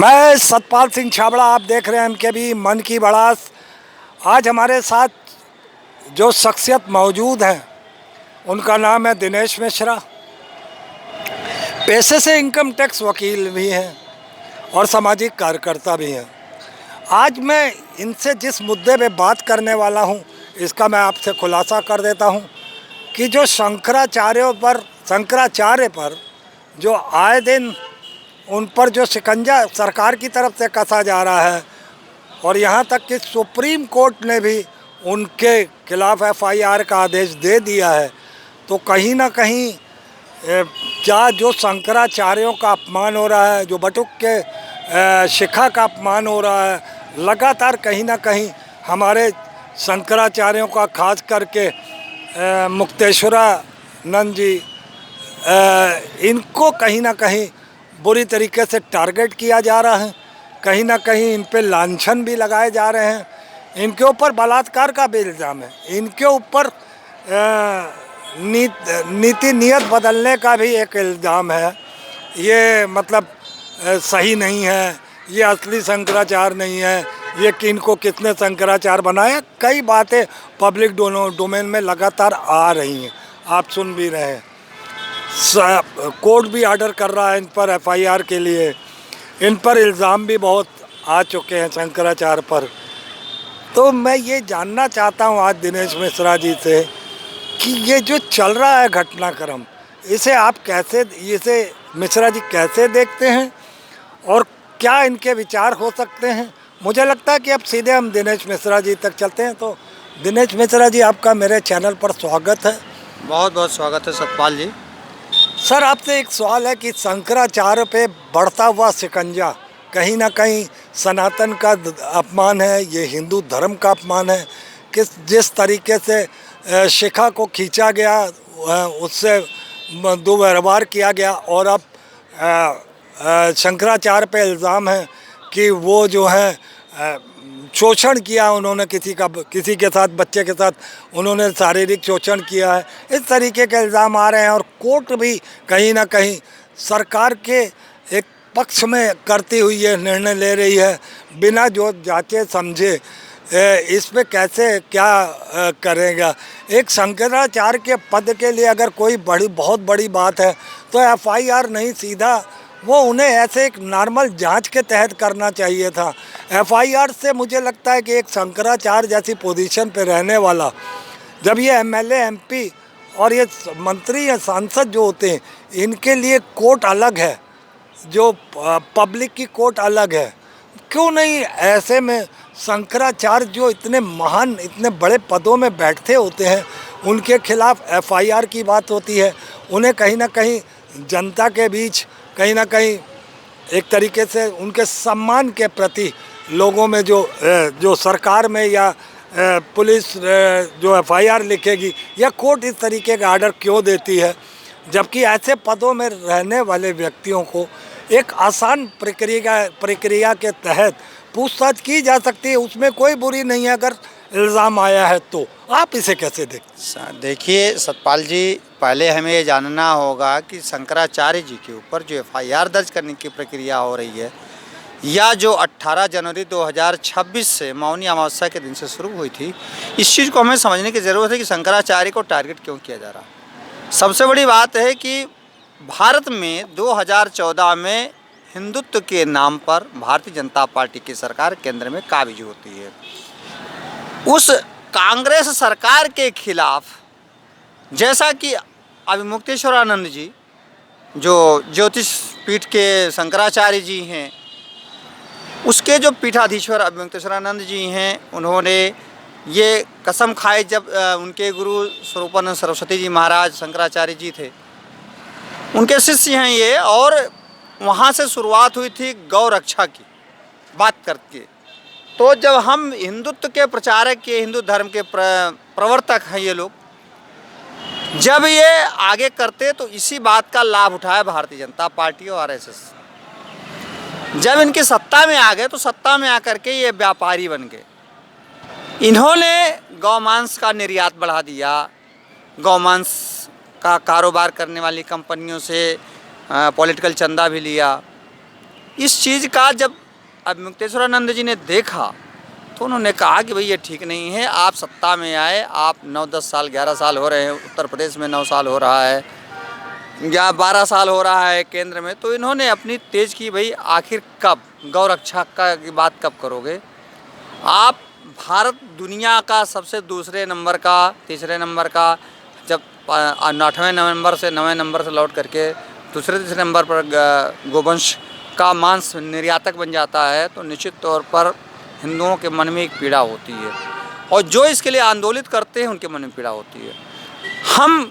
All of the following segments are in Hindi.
मैं सतपाल सिंह छाबड़ा, आप देख रहे हैं एमकेबी मन की बड़ास। आज हमारे साथ जो शख्सियत मौजूद हैं उनका नाम है दिनेश मिश्रा। पेशे से इनकम टैक्स वकील भी हैं और सामाजिक कार्यकर्ता भी हैं। आज मैं इनसे जिस मुद्दे पे बात करने वाला हूं, इसका मैं आपसे खुलासा कर देता हूं कि जो शंकराचार्य पर जो आए दिन उन पर जो शिकंजा सरकार की तरफ से कसा जा रहा है और यहाँ तक कि सुप्रीम कोर्ट ने भी उनके खिलाफ एफआईआर का आदेश दे दिया है, तो कहीं ना कहीं क्या जो शंकराचार्यों का अपमान हो रहा है, जो बटुक के शिखा का अपमान हो रहा है, लगातार कहीं ना कहीं हमारे शंकराचार्यों का खास करके मुक्तेश्वरानंद जी, इनको कहीं ना कहीं बुरी तरीके से टारगेट किया जा रहा है। कहीं ना कहीं इन पे लांछन भी लगाए जा रहे हैं। इनके ऊपर बलात्कार का भी इल्ज़ाम है। इनके ऊपर नीति नियत बदलने का भी एक इल्ज़ाम है। ये मतलब सही नहीं है, ये असली शंकराचार्य नहीं है, ये किनको किसने शंकराचार्य बनाया। कई बातें पब्लिक डोमेन में लगातार आ रही हैं, आप सुन भी रहे हैं। कोर्ट भी ऑर्डर कर रहा है इन पर एफआईआर के लिए। इन पर इल्ज़ाम भी बहुत आ चुके हैं शंकराचार्य पर। तो मैं ये जानना चाहता हूँ आज दिनेश मिश्रा जी से कि ये जो चल रहा है घटनाक्रम, इसे आप इसे मिश्रा जी कैसे देखते हैं और क्या इनके विचार हो सकते हैं। मुझे लगता है कि अब सीधे हम दिनेश मिश्रा जी तक चलते हैं। तो दिनेश मिश्रा जी, आपका मेरे चैनल पर स्वागत है। बहुत बहुत स्वागत है सतपाल जी। सर, आपसे एक सवाल है कि शंकराचार्य पे बढ़ता हुआ शिकंजा कहीं ना कहीं सनातन का अपमान है, ये हिंदू धर्म का अपमान है। जिस तरीके से शिखा को खींचा गया, उससे दुर्व्यवहार किया गया और अब शंकराचार्य पे इल्ज़ाम है कि वो जो है शोषण किया उन्होंने, किसी के साथ, बच्चे के साथ उन्होंने शारीरिक शोषण किया है। इस तरीके के इल्ज़ाम आ रहे हैं और कोर्ट भी कहीं ना कहीं सरकार के एक पक्ष में करती हुई ये निर्णय ले रही है बिना जो जांचे समझे। इस पे कैसे क्या करेगा। एक शंकराचार्य के पद के लिए अगर कोई बहुत बड़ी बात है तो एफआईआर नहीं, सीधा वो उन्हें ऐसे एक नॉर्मल जांच के तहत करना चाहिए था। एफआईआर से मुझे लगता है कि एक शंकराचार्य जैसी पोजीशन पे रहने वाला, जब ये एमएलए, एमपी और ये मंत्री या सांसद जो होते हैं, इनके लिए कोर्ट अलग है, जो पब्लिक की कोर्ट अलग है। क्यों नहीं ऐसे में शंकराचार्य जो इतने महान, इतने बड़े पदों में बैठते होते हैं, उनके खिलाफ एफआईआर की बात होती है। उन्हें कहीं ना कहीं जनता के बीच कहीं ना कहीं एक तरीके से उनके सम्मान के प्रति लोगों में जो सरकार में या पुलिस जो एफआईआर लिखेगी या कोर्ट इस तरीके का ऑर्डर क्यों देती है, जबकि ऐसे पदों में रहने वाले व्यक्तियों को एक आसान प्रक्रिया के तहत पूछताछ की जा सकती है। उसमें कोई बुरी नहीं है अगर इल्ज़ाम आया है तो। आप इसे कैसे देखते? देखिए सतपाल जी, पहले हमें ये जानना होगा कि शंकराचार्य जी के ऊपर जो एफआईआर दर्ज करने की प्रक्रिया हो रही है, या जो 18 जनवरी 2026 से मौनी अमावस्या के दिन से शुरू हुई थी, इस चीज़ को हमें समझने की ज़रूरत है कि शंकराचार्य को टारगेट क्यों किया जा रहा। सबसे बड़ी बात है कि भारत में 2014 में हिंदुत्व के नाम पर भारतीय जनता पार्टी की सरकार केंद्र में काबिज होती है। उस कांग्रेस सरकार के खिलाफ, जैसा कि अभी मुक्तेश्वरानंद जी जो ज्योतिष पीठ के शंकराचार्य जी हैं, उसके जो पीठाधीश्वर अभी मुक्तेश्वरानंद जी हैं, उन्होंने ये कसम खाई जब उनके गुरु स्वरूपानंद सरस्वती जी महाराज शंकराचार्य जी थे, उनके शिष्य हैं ये, और वहाँ से शुरुआत हुई थी गौ रक्षा की बात करके। तो जब हम हिंदुत्व के प्रचारक, के हिंदू धर्म के प्रवर्तक हैं ये लोग, जब ये आगे करते तो इसी बात का लाभ उठाया भारतीय जनता पार्टी और आरएसएस। जब इनकी सत्ता में आ गए तो सत्ता में आकर के ये व्यापारी बन गए। इन्होंने गौमांस का निर्यात बढ़ा दिया, गौमांस का कारोबार करने वाली कंपनियों से पॉलिटिकल चंदा भी लिया, इस चीज़ का जब अब मुक्तेश्वरानंद जी ने देखा तो उन्होंने कहा कि भाई ये ठीक नहीं है। आप सत्ता में आए, आप 9-10 साल 11 साल हो रहे हैं, उत्तर प्रदेश में 9 साल हो रहा है या 12 साल हो रहा है केंद्र में, तो इन्होंने अपनी तेज की भाई आखिर कब गौ रक्षा का की बात कब करोगे आप। भारत दुनिया का सबसे दूसरे नंबर का, तीसरे नंबर का, जब 8वें नंबर से 9वें नंबर से लौट करके दूसरे तीसरे नंबर पर गोवंश का मांस निर्यातक बन जाता है, तो निश्चित तौर पर हिंदुओं के मन में एक पीड़ा होती है और जो इसके लिए आंदोलित करते हैं उनके मन में पीड़ा होती है। हम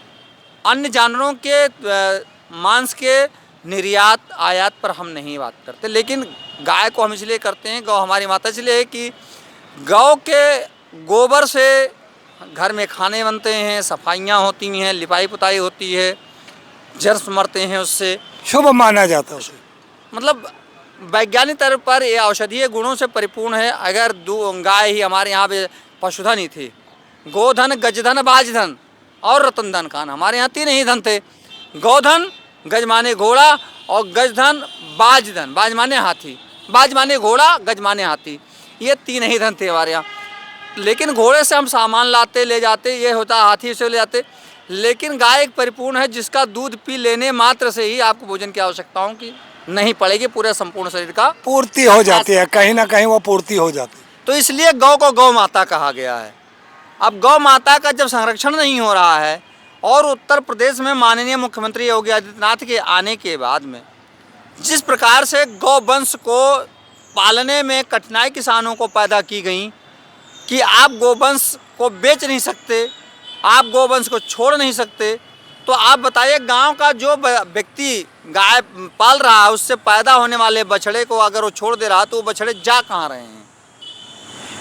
अन्य जानवरों के मांस के निर्यात आयात पर हम नहीं बात करते, लेकिन गाय को हम इसलिए करते हैं, गौ हमारी माता इसलिए है कि गौ के गोबर से घर में खाने बनते हैं, सफाइयाँ होती हैं, लिपाई पुताई होती है, जर्स मरते हैं, उससे शुभ माना जाता है उसे। मतलब वैज्ञानिक तौर पर ये औषधीय गुणों से परिपूर्ण है। अगर गाय ही हमारे यहाँ पे पशुधन ही थी, गोधन, गजधन, बाजधन और रतन धन खान, हमारे यहाँ 3 ही धन थे। गोधन, गज माने घोड़ा, और गजधन बाजधन, बाज माने हाथी, बाज माने घोड़ा, गज माने हाथी, ये 3 ही धन थे हमारे यहाँ। लेकिन घोड़े से हम सामान लाते ले जाते, ये होता हाथी से ले जाते, लेकिन गाय एक परिपूर्ण है जिसका दूध पी लेने मात्र से ही आपको भोजन की आवश्यकताओं की नहीं पड़ेगी, पूरे संपूर्ण शरीर का पूर्ति हो जाती है, कहीं ना कहीं वो पूर्ति हो जाती है। तो इसलिए गौ को गौ माता कहा गया है। अब गौ माता का जब संरक्षण नहीं हो रहा है और उत्तर प्रदेश में माननीय मुख्यमंत्री योगी आदित्यनाथ के आने के बाद में जिस प्रकार से गौ वंश को पालने में कठिनाई किसानों को पैदा की गई कि आप गोवंश को बेच नहीं सकते, आप गोवंश को छोड़ नहीं सकते, तो आप बताइए गांव का जो व्यक्ति गाय पाल रहा है उससे पैदा होने वाले बछड़े को अगर वो छोड़ दे रहा तो वो बछड़े जा कहाँ रहे हैं।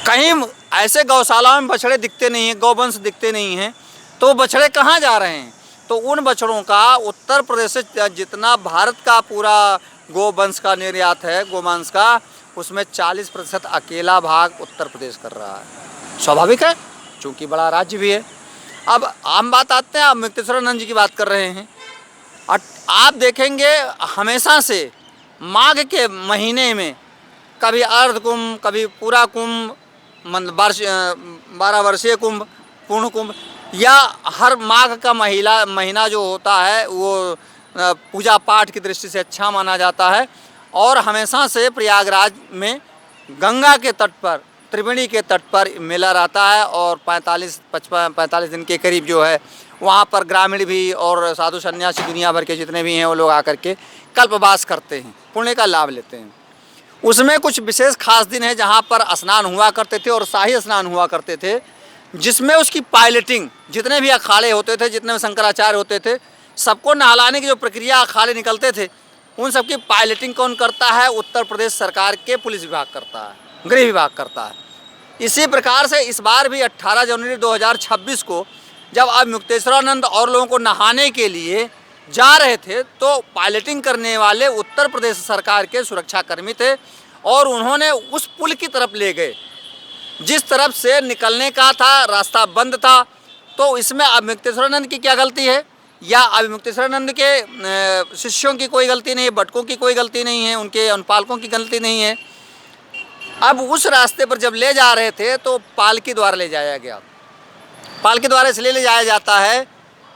कहीं ऐसे गौशालाओं में बछड़े दिखते नहीं हैं, गौवंश दिखते नहीं हैं, तो वो बछड़े कहाँ जा रहे हैं। तो उन बछड़ों का उत्तर प्रदेश से जितना भारत का पूरा गोवंश का निर्यात है, गोमांस का, उसमें 40% अकेला भाग उत्तर प्रदेश कर रहा है। स्वाभाविक है, चूँकि बड़ा राज्य भी है। अब आम बात आते हैं, आप मुक्तेश्वरानंद जी की बात कर रहे हैं। आप देखेंगे हमेशा से माघ के महीने में कभी अर्ध कुंभ, कभी पूरा कुंभ, मतलब 12 वर्षीय कुंभ, पूर्ण कुंभ, या हर माघ का महीना जो होता है वो पूजा पाठ की दृष्टि से अच्छा माना जाता है। और हमेशा से प्रयागराज में गंगा के तट पर, त्रिवेणी के तट पर मेला रहता है और 45 दिन के करीब जो है वहाँ पर ग्रामीण भी और साधु सन्यासी दुनिया भर के जितने भी हैं वो लोग आकर के कल्पवास करते हैं, पुण्य का लाभ लेते हैं। उसमें कुछ विशेष खास दिन है जहाँ पर स्नान हुआ करते थे और शाही स्नान हुआ करते थे, जिसमें उसकी पायलटिंग, जितने भी अखाड़े होते थे, जितने भी शंकराचार्य होते थे, सबको नहलाने की जो प्रक्रिया अखाड़े निकलते थे, उन सबकी पायलटिंग कौन करता है? उत्तर प्रदेश सरकार के पुलिस विभाग करता है, गृह विभाग करता है। इसी प्रकार से इस बार भी 18 जनवरी 2026 को जब अब मुक्तेश्वरानंद और लोगों को नहाने के लिए जा रहे थे तो पायलटिंग करने वाले उत्तर प्रदेश सरकार के सुरक्षाकर्मी थे और उन्होंने उस पुल की तरफ ले गए जिस तरफ से निकलने का था, रास्ता बंद था। तो इसमें अब मुक्तेश्वरानंद की क्या गलती है? या अब मुक्तेश्वरानंद के शिष्यों की कोई गलती नहीं है, भटकों की कोई गलती नहीं है, उनके अनुपालकों की गलती नहीं है। अब उस रास्ते पर जब ले जा रहे थे तो पालकी द्वारा ले जाया गया। पालकी द्वारा इसलिए ले जाया जाता है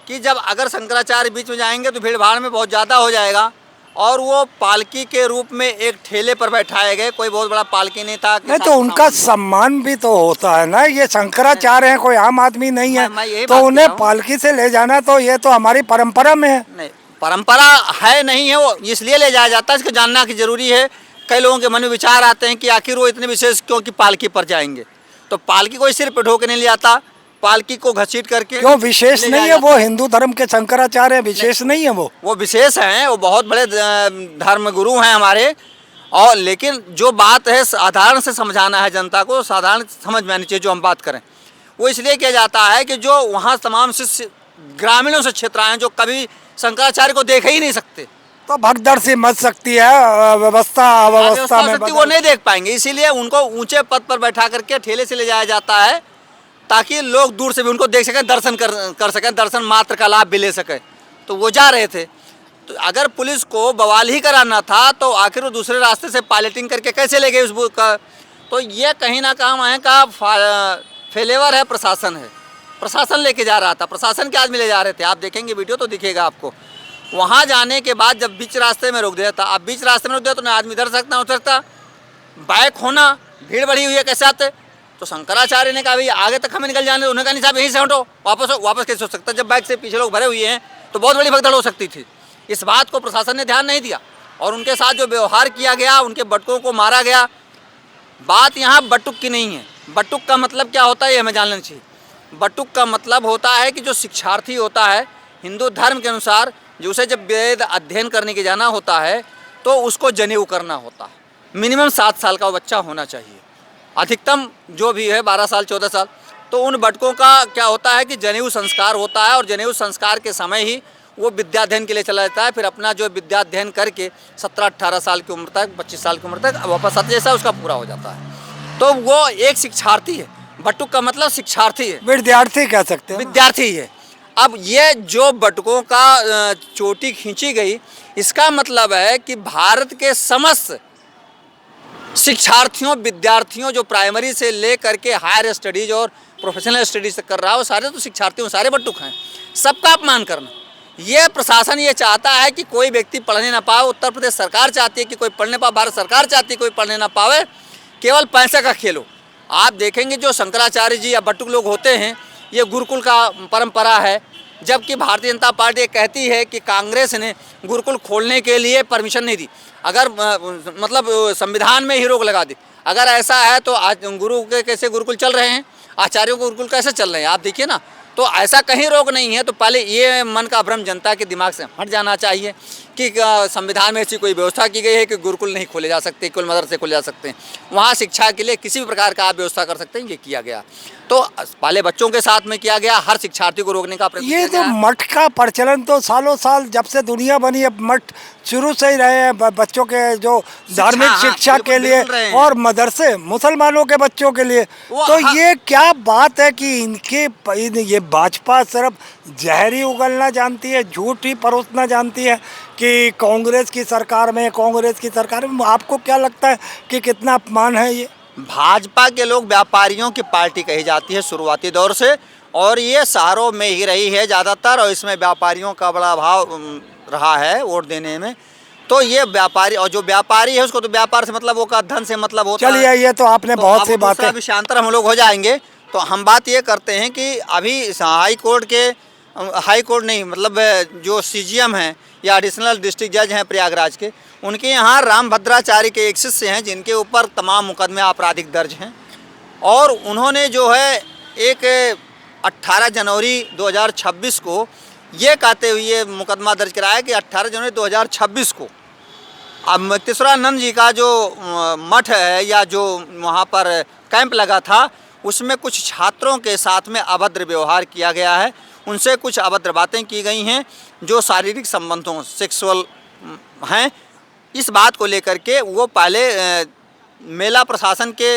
कि जब अगर शंकराचार्य बीच में जाएंगे तो भीड़ भाड़ में बहुत ज़्यादा हो जाएगा, और वो पालकी के रूप में एक ठेले पर बैठाए गए। कोई बहुत बड़ा पालकी नहीं था। नहीं तो उनका सम्मान भी तो होता है ना, ये शंकराचार्य हैं, कोई आम आदमी नहीं है, तो उन्हें पालकी से ले जाना तो ये तो हमारी परंपरा में है। नहीं, परंपरा है नहीं है, वो इसलिए ले जाया जाता है, इसको जानना की जरूरी है। कई लोगों के मन में विचार आते हैं कि आखिर वो इतने विशेष क्यों कि पालकी पर जाएंगे। तो पालकी कोई सिर पे ढोके नहीं ले जाता, पालकी को घसीट करके क्यों विशेष नहीं है? वो हिंदू धर्म के शंकराचार्य विशेष नहीं है, वो विशेष हैं, वो बहुत बड़े धर्म गुरु हैं हमारे। और लेकिन जो बात है साधारण से समझाना है जनता को, साधारण समझ में आनी चाहिए जो हम बात करें। वो इसलिए किया जाता है कि जो वहाँ तमाम शिष्य ग्रामीणों से क्षेत्र आए जो कभी शंकराचार्य को देख ही नहीं सकते, तो भगदड़ से मच सकती है, व्यवस्था में वो नहीं देख पाएंगे। इसीलिए उनको ऊंचे पद पर बैठा करके ठेले से ले जाया जाता है ताकि लोग दूर से भी उनको देख सकें, दर्शन कर सकें, दर्शन मात्र का लाभ भी ले सकें। तो वो जा रहे थे। तो अगर पुलिस को बवाल ही कराना था तो आखिर वो दूसरे रास्ते से पायलटिंग करके कैसे ले गए उस बूथ का। तो ये कहीं ना कहीं का फेलेवर है, प्रशासन है, प्रशासन लेके जा रहा था। प्रशासन के आदमी ले जा रहे थे, आप देखेंगे वीडियो तो दिखेगा आपको। वहाँ जाने के बाद जब बीच रास्ते में रोक दिया था, अब बीच रास्ते में रोक दिया तो ना आदमी इधर सकता उधर सकता, बाइक होना, भीड़ बढ़ी हुई है कैसे आते। तो शंकराचार्य ने कहा भैया आगे तक हमें निकल जाने, उन्होंने कहा नहीं साहब यहीं से हटो, वापस कैसे हो सकता। जब बाइक से पीछे लोग भरे हुए हैं तो बहुत बड़ी भगदड़ हो सकती थी। इस बात को प्रशासन ने ध्यान नहीं दिया और उनके साथ जो व्यवहार किया गया, उनके बटुकों को मारा गया। बात यहाँ बटुक की नहीं है। बटुक का मतलब क्या होता है ये हमें जानना चाहिए। बटुक का मतलब होता है कि जो शिक्षार्थी होता है हिंदू धर्म के अनुसार, जो उसे जब वेद अध्ययन करने के जाना होता है तो उसको जनेऊ करना होता है। मिनिमम 7 साल का वो बच्चा होना चाहिए, अधिकतम जो भी है 12 साल 14 साल। तो उन बटकों का क्या होता है कि जनेऊ संस्कार होता है और जनेऊ संस्कार के समय ही वो विद्याध्ययन के लिए चला जाता है। फिर अपना जो विद्याध्ययन करके 17-18 साल की उम्र तक, 25 साल की उम्र तक वापस आते जैसा उसका पूरा हो जाता है। तो वो एक शिक्षार्थी है। बटुक का मतलब शिक्षार्थी है, विद्यार्थी कह सकते हैं, विद्यार्थी है। अब ये जो बटुकों का चोटी खींची गई, इसका मतलब है कि भारत के समस्त शिक्षार्थियों, विद्यार्थियों जो प्राइमरी से ले करके हायर स्टडीज और प्रोफेशनल स्टडीज कर रहा है, वो सारे तो शिक्षार्थी हैं, सारे बटुक हैं। सबका अपमान करना, ये प्रशासन ये चाहता है कि कोई व्यक्ति पढ़ने ना पाए। उत्तर प्रदेश सरकार चाहती है कि कोई पढ़ने पाए, भारत सरकार चाहती है कोई पढ़ने ना पावे, केवल पैसे का खेल हो। आप देखेंगे जो शंकराचार्य जी या बटुक लोग होते हैं, ये गुरुकुल का परंपरा है। जबकि भारतीय जनता पार्टी कहती है कि कांग्रेस ने गुरुकुल खोलने के लिए परमिशन नहीं दी। अगर मतलब संविधान में ही रोक लगा दी। अगर ऐसा है तो आज गुरु के कैसे गुरुकुल चल रहे हैं, आचार्यों के गुरुकुल कैसे चल रहे हैं, आप देखिए ना। तो ऐसा कहीं रोक नहीं है। तो पहले ये मन का भ्रम जनता के दिमाग से हट जाना चाहिए कि संविधान में ऐसी कोई व्यवस्था की गई है कि गुरुकुल नहीं खोले जा सकते, केवल मदरसे खोले जा सकते हैं। वहाँ शिक्षा के लिए किसी भी प्रकार का आप व्यवस्था कर सकते हैं, ये किया गया। तो पहले बच्चों के साथ में किया गया, हर शिक्षार्थी को रोकने का प्रयत्न ये किया जो गया। मठ का प्रचलन तो सालों साल जब से दुनिया बनी है, मठ शुरू से ही रहे हैं बच्चों के जो धार्मिक हाँ, शिक्षा के बिल्कुल लिए, रहे हैं। और मदरसे मुसलमानों के बच्चों के लिए। तो हाँ। ये क्या बात है कि ये भाजपा सिर्फ जहरी उगलना जानती है, झूठ ही परोसना जानती है कि कांग्रेस की सरकार में, कांग्रेस की सरकार में। आपको क्या लगता है कि कितना अपमान है ये? भाजपा के लोग व्यापारियों की पार्टी कही जाती है शुरुआती दौर से, और ये शहरों में ही रही है ज़्यादातर, और इसमें व्यापारियों का बड़ा भाव रहा है वोट देने में। तो ये व्यापारी, और जो व्यापारी है उसको तो व्यापार से मतलब, वो का धन से मतलब होता है। चलिए, ये तो आपने बहुत सी बातें। विषयांतर हम लोग हो जाएंगे। तो हम बात ये करते हैं कि अभी हाई कोर्ट नहीं, मतलब जो CGM हैं या एडिशनल डिस्ट्रिक्ट जज हैं प्रयागराज के, उनके यहाँ रामभद्राचार्य के एक शिष्य हैं जिनके ऊपर तमाम मुकदमे आपराधिक दर्ज हैं। और उन्होंने जो है एक 18 जनवरी 2026 को ये कहते हुए मुकदमा दर्ज कराया कि 18 जनवरी 2026 को अब मुक्तेश्वरानंद जी का जो मठ है या जो वहाँ पर कैंप लगा था, उसमें कुछ छात्रों के साथ में अभद्र व्यवहार किया गया है। उनसे कुछ अभद्र बातें की गई हैं जो शारीरिक संबंधों, सेक्सुअल हैं। इस बात को लेकर के वो पहले मेला प्रशासन के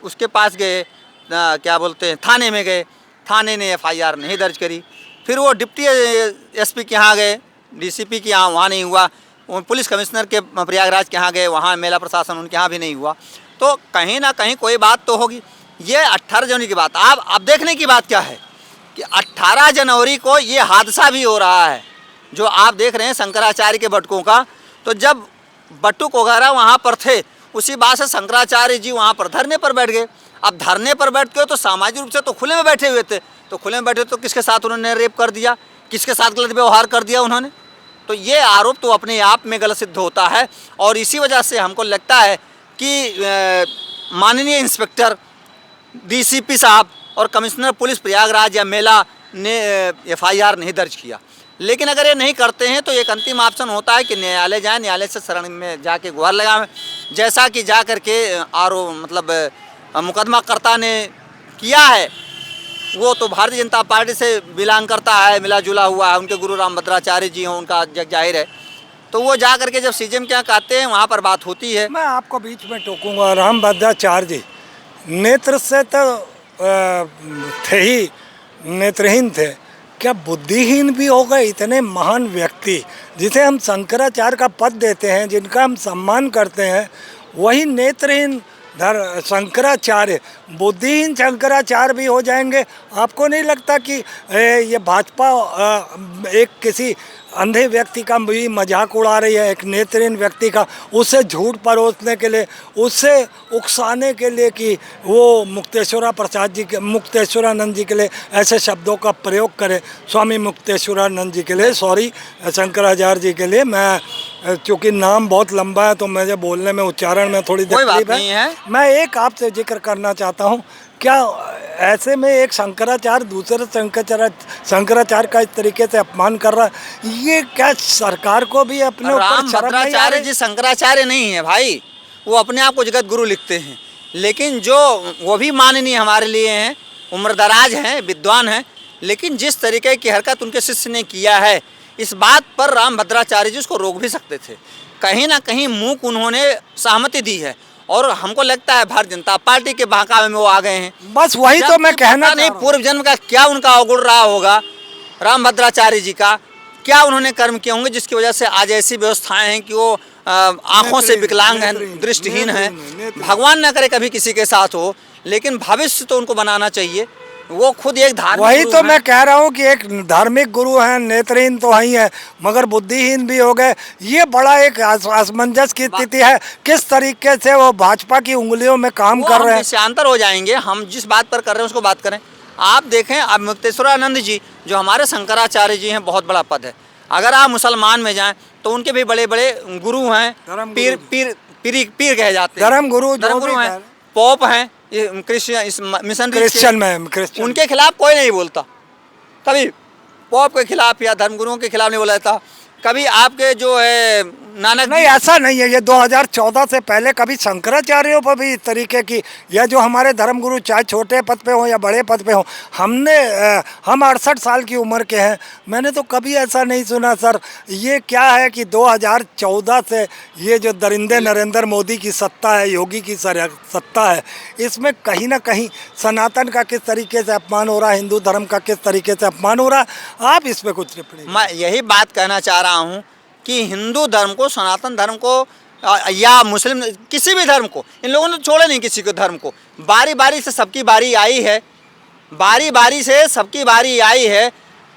उसके पास गए, क्या बोलते हैं, थाने में गए। थाने ने FIR नहीं दर्ज करी। फिर वो डिप्टी SP के यहाँ गए, DCP के यहाँ, वहाँ नहीं हुआ। पुलिस कमिश्नर के प्रयागराज के यहाँ गए, वहाँ मेला प्रशासन उनके यहाँ भी नहीं हुआ। तो कहीं ना कहीं कोई बात तो होगी। ये 18 जनवरी की बात। अब देखने की बात क्या है कि 18 जनवरी को ये हादसा भी हो रहा है जो आप देख रहे हैं शंकराचार्य के बटुकों का। तो जब बटुक वगैरह वहाँ पर थे, उसी बात से शंकराचार्य जी वहाँ पर धरने पर बैठ गए। अब धरने पर बैठ के तो सामाजिक रूप से तो खुले में बैठे हुए थे, तो खुले में बैठे तो किसके साथ उन्होंने रेप कर दिया, किसके साथ गलत व्यवहार कर दिया उन्होंने। तो ये आरोप तो अपने आप में गलत सिद्ध होता है। और इसी वजह से हमको लगता है कि माननीय इंस्पेक्टर, DCP साहब और कमिश्नर पुलिस प्रयागराज या मेला ने FIR नहीं दर्ज किया। लेकिन अगर ये नहीं करते हैं तो एक अंतिम ऑप्शन होता है कि न्यायालय जाएं, न्यायालय से शरण में जाके गुहार लगाएं, जैसा कि जा करके मतलब मुकदमाकर्ता ने किया है। वो तो भारतीय जनता पार्टी से बिलोंग करता है, मिला जुला हुआ है, उनके गुरु रामभद्राचार्य जी हैं, उनका जग जाहिर है। तो वो जा करके जब CGM क्या कहते हैं वहाँ पर बात होती है। मैं आपको बीच में टोकूंगा। रामभद्राचार्य जी नेत्र से तो थे ही, नेत्रहीन थे। क्या बुद्धिहीन भी हो गए? इतने महान व्यक्ति जिसे हम शंकराचार्य का पद देते हैं, जिनका हम सम्मान करते हैं, वही नेत्रहीन शंकराचार्य, बुद्धिहीन शंकराचार्य भी हो जाएंगे। आपको नहीं लगता कि ये भाजपा एक किसी अंधे व्यक्ति का भी मजाक उड़ा रही है, एक नेत्रहीन व्यक्ति का, उसे झूठ परोसने के लिए, उससे उकसाने के लिए कि वो मुक्तेश्वरानंद जी के लिए ऐसे शब्दों का प्रयोग करे, स्वामी मुक्तेश्वरानंद जी के लिए, सॉरी, शंकराचार्य जी के लिए। मैं चूँकि नाम बहुत लंबा है तो मुझे बोलने में, उच्चारण में थोड़ी तकलीफ है। मैं एक आपसे जिक्र करना चाहता हूँ, क्या ऐसे में एक शंकराचार्य दूसरे शंकराचार्य का इस तरीके से अपमान कर रहा है, ये क्या सरकार को भी अपने ऊपर शर्म नहीं आ रही? जी शंकराचार्य नहीं है भाई, वो अपने आप को जगत गुरु लिखते हैं, लेकिन जो वो भी माननीय हमारे लिए हैं, उम्रदराज हैं, विद्वान हैं, लेकिन जिस तरीके की हरकत उनके शिष्य ने किया है, इस बात पर रामभद्राचार्य जी उसको रोक भी सकते थे। कहीं ना कहीं मूक उन्होंने सहमति दी है और हमको लगता है भारतीय जनता पार्टी के बहकावे में वो आ गए हैं। बस वही तो मैं कहना नहीं, पूर्व जन्म का क्या उनका अवगुण रहा होगा, रामभद्राचार्य जी का क्या उन्होंने कर्म किए होंगे जिसकी वजह से आज ऐसी व्यवस्थाएं हैं कि वो आंखों से विकलांग हैं, दृष्टिहीन हैं। भगवान न करे कभी किसी के साथ हो, लेकिन भविष्य तो उनको बनाना चाहिए। वो खुद एक धार्मिक, वही तो मैं कह रहा हूँ कि एक धार्मिक गुरु हैं, नेत्रहीन तो ही है, मगर बुद्धिहीन भी हो गए। ये बड़ा एक असमंजस की स्थिति है, किस तरीके से वो भाजपा की उंगलियों में काम कर रहे हैं। विषयांतर हो जाएंगे, हम जिस बात पर कर रहे हैं उसको बात करें। आप देखें, अब मुक्तेश्वरानंद जी जो हमारे शंकराचार्य जी हैं, बहुत बड़ा पद है। अगर आप मुसलमान में जाएं तो उनके भी बड़े बड़े गुरु हैं, पीर कहे जाते हैं, धर्म गुरु हैं, पोप हैं, क्रिश्चियन में उनके खिलाफ कोई नहीं बोलता, कभी पॉप के खिलाफ या धर्मगुरुओं के खिलाफ नहीं बोला जाता। कभी आपके जो है नानक नहीं, ऐसा नहीं है। ये 2014 से पहले कभी शंकराचार्यों पर भी इस तरीके की, या जो हमारे धर्मगुरु चाहे छोटे पद पे हों या बड़े पद पे हों, हम 68 साल की उम्र के हैं, मैंने तो कभी ऐसा नहीं सुना सर। ये क्या है कि 2014 से ये जो दरिंदे नरेंद्र मोदी की सत्ता है, योगी की सत्ता है, इसमें कहीं ना कहीं सनातन का किस तरीके से अपमान हो रहा है, हिंदू धर्म का किस तरीके से अपमान हो रहा है, आप इस पर कुछ टिप्पणी? मैं यही बात कहना चाह रहा हूँ कि हिंदू धर्म को, सनातन धर्म को या मुस्लिम, किसी भी धर्म को, इन लोगों ने छोड़ा नहीं किसी के धर्म को। बारी बारी से सबकी बारी आई है, बारी बारी से सबकी बारी आई है।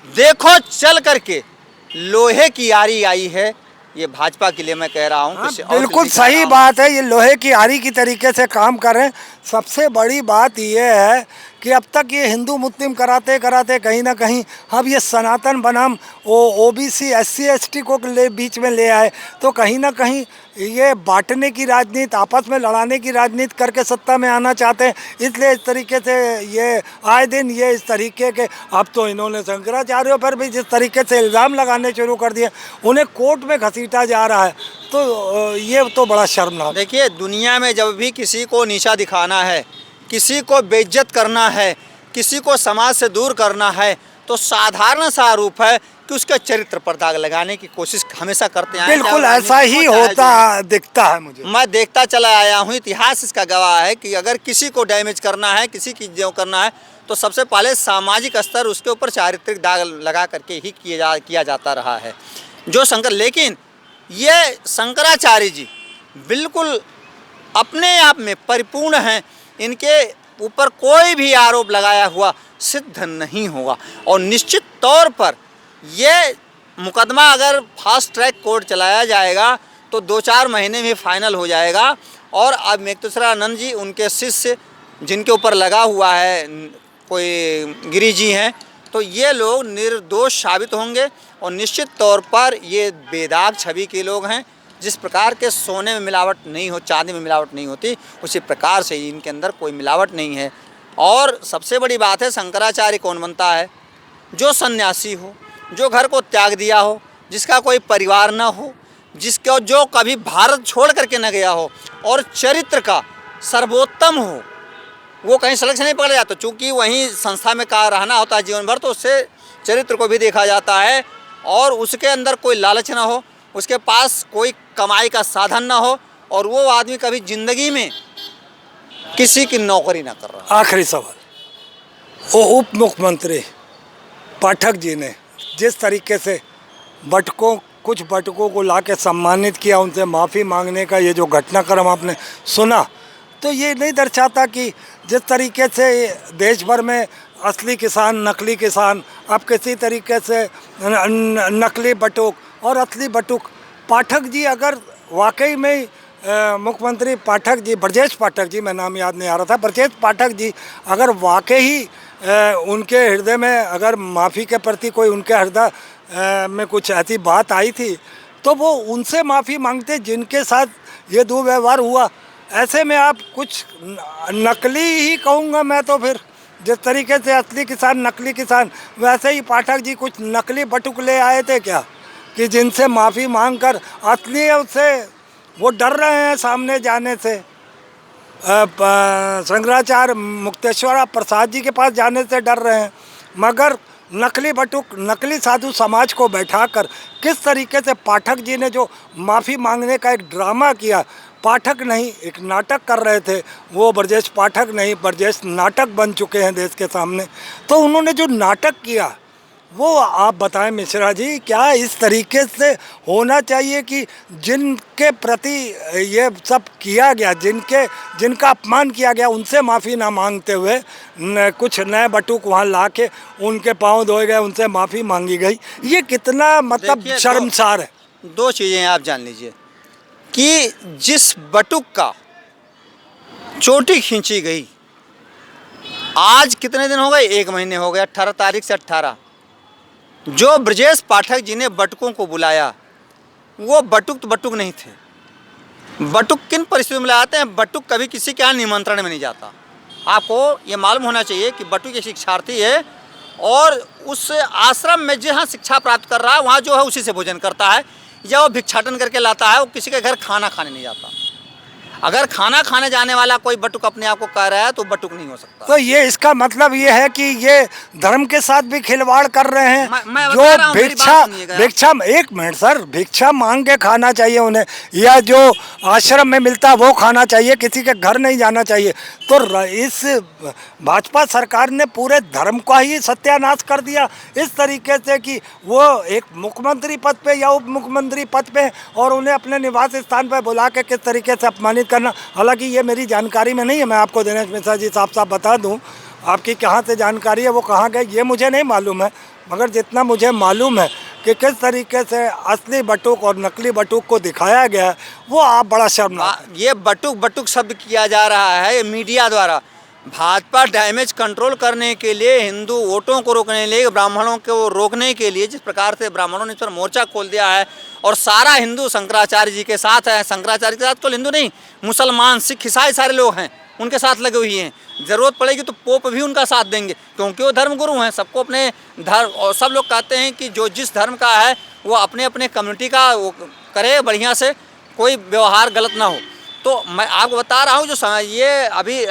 देखो चल करके लोहे की आरी आई है, ये भाजपा के लिए मैं कह रहा हूँ। बिल्कुल सही बात है, ये लोहे की आरी की तरीके से काम कर रहे हैं। सबसे बड़ी बात ये है कि अब तक ये हिंदू मुस्लिम कराते कराते कहीं ना कहीं अब ये सनातन बनाम ओबीसी SC ST को बीच में ले आए, तो कहीं ना कहीं ये बांटने की राजनीति, आपस में लड़ाने की राजनीति करके सत्ता में आना चाहते हैं। इसलिए इस तरीके से ये आए दिन ये इस तरीके के, अब तो इन्होंने शंकराचार्यों पर भी जिस तरीके से इल्ज़ाम लगाने शुरू कर दिए, उन्हें कोर्ट में घसीटा जा रहा है, तो ये तो बड़ा शर्मनाक। देखिए, दुनिया में जब भी किसी को नीचा दिखाना है, किसी को बेइज्जत करना है, किसी को समाज से दूर करना है, तो साधारण सा आरोप है कि उसके चरित्र पर दाग लगाने की कोशिश हमेशा करते हैं। बिल्कुल ऐसा ही होता दिखता है मुझे, मैं देखता चला आया हूँ, इतिहास इसका गवाह है कि अगर किसी को डैमेज करना है, किसी की जो करना है, तो सबसे पहले सामाजिक स्तर उसके ऊपर चारित्रिक दाग लगा करके ही किया जाता रहा है जो शंकर। लेकिन ये शंकराचार्य जी बिल्कुल अपने आप में परिपूर्ण हैं, इनके ऊपर कोई भी आरोप लगाया हुआ सिद्ध नहीं होगा। और निश्चित तौर पर ये मुकदमा अगर फास्ट ट्रैक कोर्ट चलाया जाएगा तो 2-4 महीने में फाइनल हो जाएगा। और अब मुक्तेश्वरानंद जी, उनके शिष्य जिनके ऊपर लगा हुआ है, कोई गिरी जी हैं, तो ये लोग निर्दोष साबित होंगे। और निश्चित तौर पर ये बेदाग छवि के लोग हैं। जिस प्रकार के सोने में मिलावट नहीं हो, चांदी में मिलावट नहीं होती, उसी प्रकार से इनके अंदर कोई मिलावट नहीं है। और सबसे बड़ी बात है, शंकराचार्य कौन बनता है? जो सन्यासी हो, जो घर को त्याग दिया हो, जिसका कोई परिवार ना हो, जिसका जो कभी भारत छोड़ करके न गया हो, और चरित्र का सर्वोत्तम हो, वो कहीं सड़क से नहीं पकड़ा जाता। चूँकि वहीं संस्था में का रहना होता है जीवन भर, तो उससे चरित्र को भी देखा जाता है। और उसके अंदर कोई लालच ना हो, उसके पास कोई कमाई का साधन ना हो, और वो आदमी कभी जिंदगी में किसी की नौकरी ना कर रहा। आखिरी सवाल, वो उप मुख्यमंत्री पाठक जी ने जिस तरीके से कुछ बटुकों को लाके सम्मानित किया, उनसे माफ़ी मांगने का ये जो घटनाक्रम आपने सुना, तो ये नहीं दर्शाता कि जिस तरीके से देश भर में असली किसान, नकली किसान, अब किसी तरीके से नकली बटुक और असली बटुक, पाठक जी अगर वाकई में मुख्यमंत्री पाठक जी, ब्रजेश पाठक जी, मैं नाम याद नहीं आ रहा था, ब्रजेश पाठक जी अगर वाकई ही उनके हृदय में अगर माफ़ी के प्रति कोई उनके हृदय में कुछ ऐसी बात आई थी, तो वो उनसे माफ़ी मांगते जिनके साथ ये दुर्व्यवहार हुआ। ऐसे में आप कुछ नकली ही कहूँगा मैं तो, फिर जिस तरीके से असली किसान नकली किसान, वैसे ही पाठक जी कुछ नकली बटुक ले आए थे क्या, कि जिनसे माफ़ी मांग कर असली से वो डर रहे हैं सामने जाने से। शंकराचार्य मुक्तेश्वर प्रसाद जी के पास जाने से डर रहे हैं, मगर नकली बटुक, नकली साधु समाज को बैठाकर किस तरीके से पाठक जी ने जो माफ़ी मांगने का एक ड्रामा किया, पाठक नहीं एक नाटक कर रहे थे, वो ब्रजेश पाठक नहीं, ब्रजेश नाटक बन चुके हैं देश के सामने। तो उन्होंने जो नाटक किया वो आप बताएं मिश्रा जी, क्या इस तरीके से होना चाहिए कि जिनके प्रति ये सब किया गया, जिनका अपमान किया गया, उनसे माफ़ी ना मांगते हुए कुछ नए बटुक वहाँ ला के उनके पाँव धोए गए, उनसे माफ़ी मांगी गई, ये कितना मतलब शर्मसार है। दो चीज़ें आप जान लीजिए कि जिस बटुक का चोटी खींची गई, आज कितने दिन हो गए, 1 महीने हो गए, 18 तारीख से 18, जो ब्रजेश पाठक जी ने बटुकों को बुलाया, वो बटुक तो बटुक नहीं थे। बटुक किन परिस्थितियों में लाते हैं, बटुक कभी किसी के यहाँ निमंत्रण में नहीं जाता। आपको ये मालूम होना चाहिए कि बटुक एक शिक्षार्थी है और उस आश्रम में जहाँ शिक्षा प्राप्त कर रहा है वहाँ जो है उसी से भोजन करता है, या वो भिक्षाटन करके लाता है, वो किसी के घर खाना खाने नहीं जाता। अगर खाना खाने जाने वाला कोई बटुक अपने आप को कह रहा है तो बटुक नहीं हो सकता। तो ये इसका मतलब ये है कि ये धर्म के साथ भी खिलवाड़ कर रहे हैं। मैं जो भिक्षा एक मिनट सर, भिक्षा मांग के खाना चाहिए उन्हें, या जो आश्रम में मिलता है वो खाना चाहिए, किसी के घर नहीं जाना चाहिए। तो इस भाजपा सरकार ने पूरे धर्म का ही सत्यानाश कर दिया इस तरीके से कि वो एक मुख्यमंत्री पद पे या उप मुख्यमंत्री पद पे और उन्हें अपने निवास स्थान पर बुला के किस तरीके से अपमानित करना। हालांकि ये मेरी जानकारी में नहीं है, मैं आपको दिनेश मिश्रा जी साफ साफ बता दूं, आपकी कहाँ से जानकारी है, वो कहाँ गए ये मुझे नहीं मालूम है, मगर जितना मुझे मालूम है कि किस तरीके से असली बटुक और नकली बटुक को दिखाया गया है, वो आप बड़ा शर्मनाक। ये बटुक बटुक शब्द किया जा रहा है मीडिया द्वारा, भाजपा डैमेज कंट्रोल करने के लिए, हिंदू वोटों को रोकने के लिए, ब्राह्मणों को रोकने के लिए, जिस प्रकार से ब्राह्मणों ने इस पर मोर्चा खोल दिया है और सारा हिंदू शंकराचार्य जी के साथ है। शंकराचार्य के साथ तो हिंदू नहीं, मुसलमान, सिख, ईसाई सारे लोग हैं उनके साथ लगे हुए हैं। ज़रूरत पड़ेगी तो पोप भी उनका साथ देंगे, क्योंकि वो धर्मगुरु हैं। सबको अपने धर्म, और सब लोग कहते हैं कि जो जिस धर्म का है वो अपने अपने कम्युनिटी का वो करे बढ़िया से, कोई व्यवहार गलत ना हो। तो मैं आपको बता रहा हूँ जो ये अभी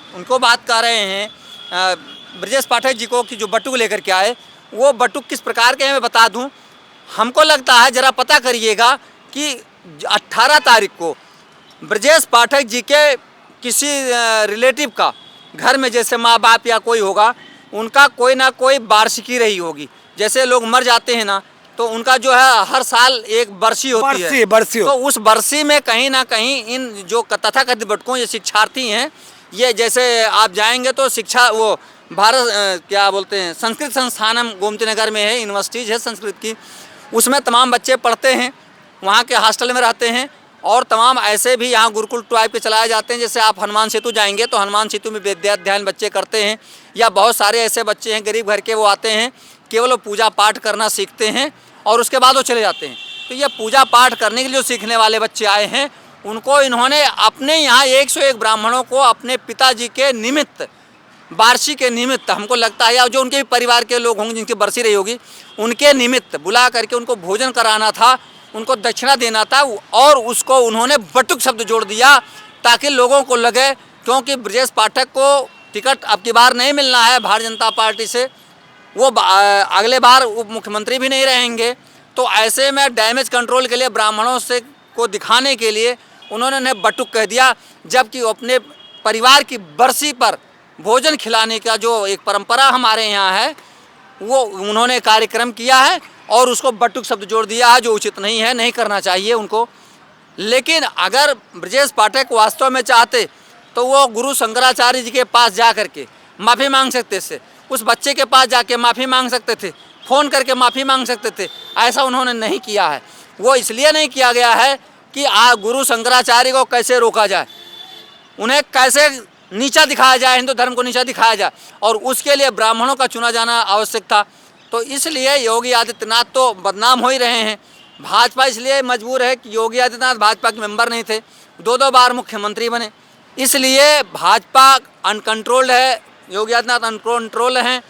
उनको बात कर रहे हैं ब्रजेश पाठक जी को कि जो बटुक लेकर के आए, वो बटुक किस प्रकार के हैं मैं बता दूं। हमको लगता है, ज़रा पता करिएगा कि 18 तारीख को ब्रजेश पाठक जी के किसी रिलेटिव का घर में, जैसे माँ बाप या कोई होगा, उनका कोई ना कोई वार्षिकी रही होगी। जैसे लोग मर जाते हैं ना, तो उनका जो है हर साल एक बरसी होती है, तो उस बरसी में कहीं ना कहीं इन जो तथाकथित बटुकों, ये शिक्षार्थी हैं, ये जैसे आप जाएंगे तो शिक्षा, वो भारत क्या बोलते हैं, संस्कृत संस्थानम गोमती नगर में है, यूनिवर्सिटीज़ है संस्कृत की, उसमें तमाम बच्चे पढ़ते हैं, वहाँ के हॉस्टल में रहते हैं। और तमाम ऐसे भी यहाँ गुरुकुल टाइप के चलाए जाते हैं। जैसे आप हनुमान सेतु जाएंगे तो हनुमान सेतु में विद्याध्ययन बच्चे करते हैं, या बहुत सारे ऐसे बच्चे हैं गरीब घर के, वो आते हैं, केवल वो पूजा पाठ करना सीखते हैं और उसके बाद वो चले जाते हैं। तो ये पूजा पाठ करने के लिए जो सीखने वाले बच्चे आए हैं, उनको इन्होंने अपने यहाँ 101 ब्राह्मणों को अपने पिताजी के निमित्त, बार्षी के निमित्त, हमको लगता है, या जो उनके परिवार के लोग होंगे जिनकी बरसी रही होगी, उनके निमित्त बुला करके उनको भोजन कराना था, उनको दक्षिणा देना था, और उसको उन्होंने बटुक शब्द जोड़ दिया ताकि लोगों को लगे, क्योंकि ब्रजेश पाठक को टिकट अब की बार नहीं मिलना है भारतीय जनता पार्टी से, वो अगले बार उप मुख्यमंत्री भी नहीं रहेंगे। तो ऐसे में डैमेज कंट्रोल के लिए, ब्राह्मणों से को दिखाने के लिए उन्होंने बटुक कह दिया, जबकि अपने परिवार की बरसी पर भोजन खिलाने का जो एक परंपरा हमारे यहाँ है, वो उन्होंने कार्यक्रम किया है और उसको बटुक शब्द जोड़ दिया है, जो उचित नहीं है, नहीं करना चाहिए उनको। लेकिन अगर ब्रजेश पाठक वास्तव में चाहते तो वो गुरु शंकराचार्य जी के पास जा करके माफ़ी मांग सकते थे, उस बच्चे के पास जाके माफ़ी मांग सकते थे, फ़ोन करके माफ़ी मांग सकते थे। ऐसा उन्होंने नहीं किया है। वो इसलिए नहीं किया गया है कि गुरु शंकराचार्य को कैसे रोका जाए, उन्हें कैसे नीचा दिखाया जाए, हिंदू धर्म को नीचा दिखाया जाए, और उसके लिए ब्राह्मणों का चुना जाना आवश्यक था। तो इसलिए योगी आदित्यनाथ तो बदनाम हो ही रहे हैं। भाजपा इसलिए मजबूर है कि योगी आदित्यनाथ भाजपा के मेंबर नहीं थे, 2 बार मुख्यमंत्री बने, इसलिए भाजपा अनकंट्रोल्ड है, योगी आदित्यनाथ अनकंट्रोल्ड हैं।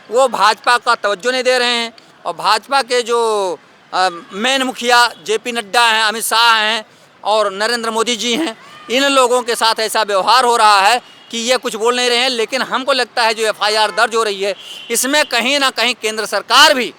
वो भाजपा का तवज्जो नहीं दे रहे हैं। और भाजपा के जो मेन मुखिया JP नड्डा हैं, अमित शाह हैं और नरेंद्र मोदी जी हैं, इन लोगों के साथ ऐसा व्यवहार हो रहा है कि ये कुछ बोल नहीं रहे हैं। लेकिन हमको लगता है जो FIR दर्ज हो रही है, इसमें कहीं ना कहीं केंद्र सरकार भी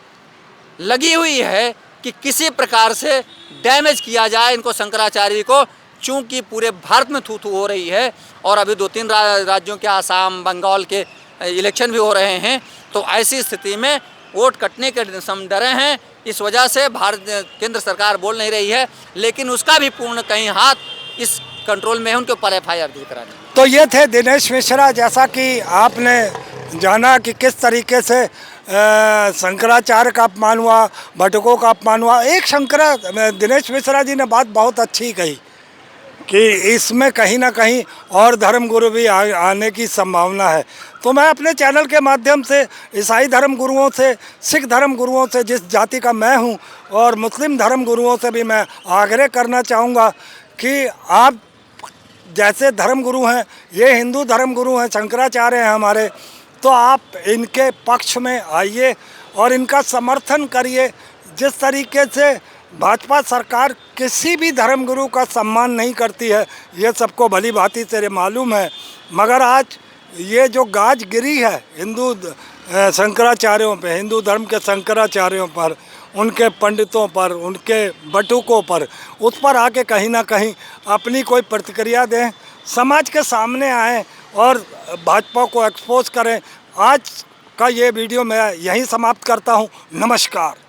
लगी हुई है कि किसी प्रकार से डैमेज किया जाए इनको, शंकराचार्य को, चूँकि पूरे भारत में थू थू हो रही है। और अभी 2-3 राज्यों के, आसाम, बंगाल के इलेक्शन भी हो रहे हैं। तो ऐसी स्थिति में वोट कटने के डरे हैं, इस वजह से केंद्र सरकार बोल नहीं रही है। लेकिन उसका भी पूर्ण कहीं हाथ इस कंट्रोल में है, उनके ऊपर FIR दर्ज कराने। तो ये थे दिनेश मिश्रा। जैसा कि आपने जाना कि किस तरीके से शंकराचार्य का अपमान हुआ, बटुकों का अपमान हुआ। दिनेश मिश्रा जी ने बात बहुत अच्छी कही कि इसमें कहीं ना कहीं और धर्मगुरु भी आने की संभावना है। तो मैं अपने चैनल के माध्यम से ईसाई धर्मगुरुओं से, सिख धर्मगुरुओं से, जिस जाति का मैं हूं, और मुस्लिम धर्मगुरुओं से भी मैं आग्रह करना चाहूँगा कि आप जैसे धर्मगुरु हैं, ये हिंदू धर्मगुरु हैं, शंकराचार्य हैं हमारे, तो आप इनके पक्ष में आइए और इनका समर्थन करिए। जिस तरीके से भाजपा सरकार किसी भी धर्मगुरु का सम्मान नहीं करती है, ये सबको भली भांति से मालूम है। मगर आज ये जो गाज गिरी है हिंदू शंकराचार्यों पे, हिंदू धर्म के शंकराचार्यों पर, उनके पंडितों पर, उनके बटुकों पर, उस पर आके कहीं ना कहीं अपनी कोई प्रतिक्रिया दें, समाज के सामने आएँ और भाजपा को एक्सपोज करें। आज का ये वीडियो मैं यहीं समाप्त करता हूँ। नमस्कार।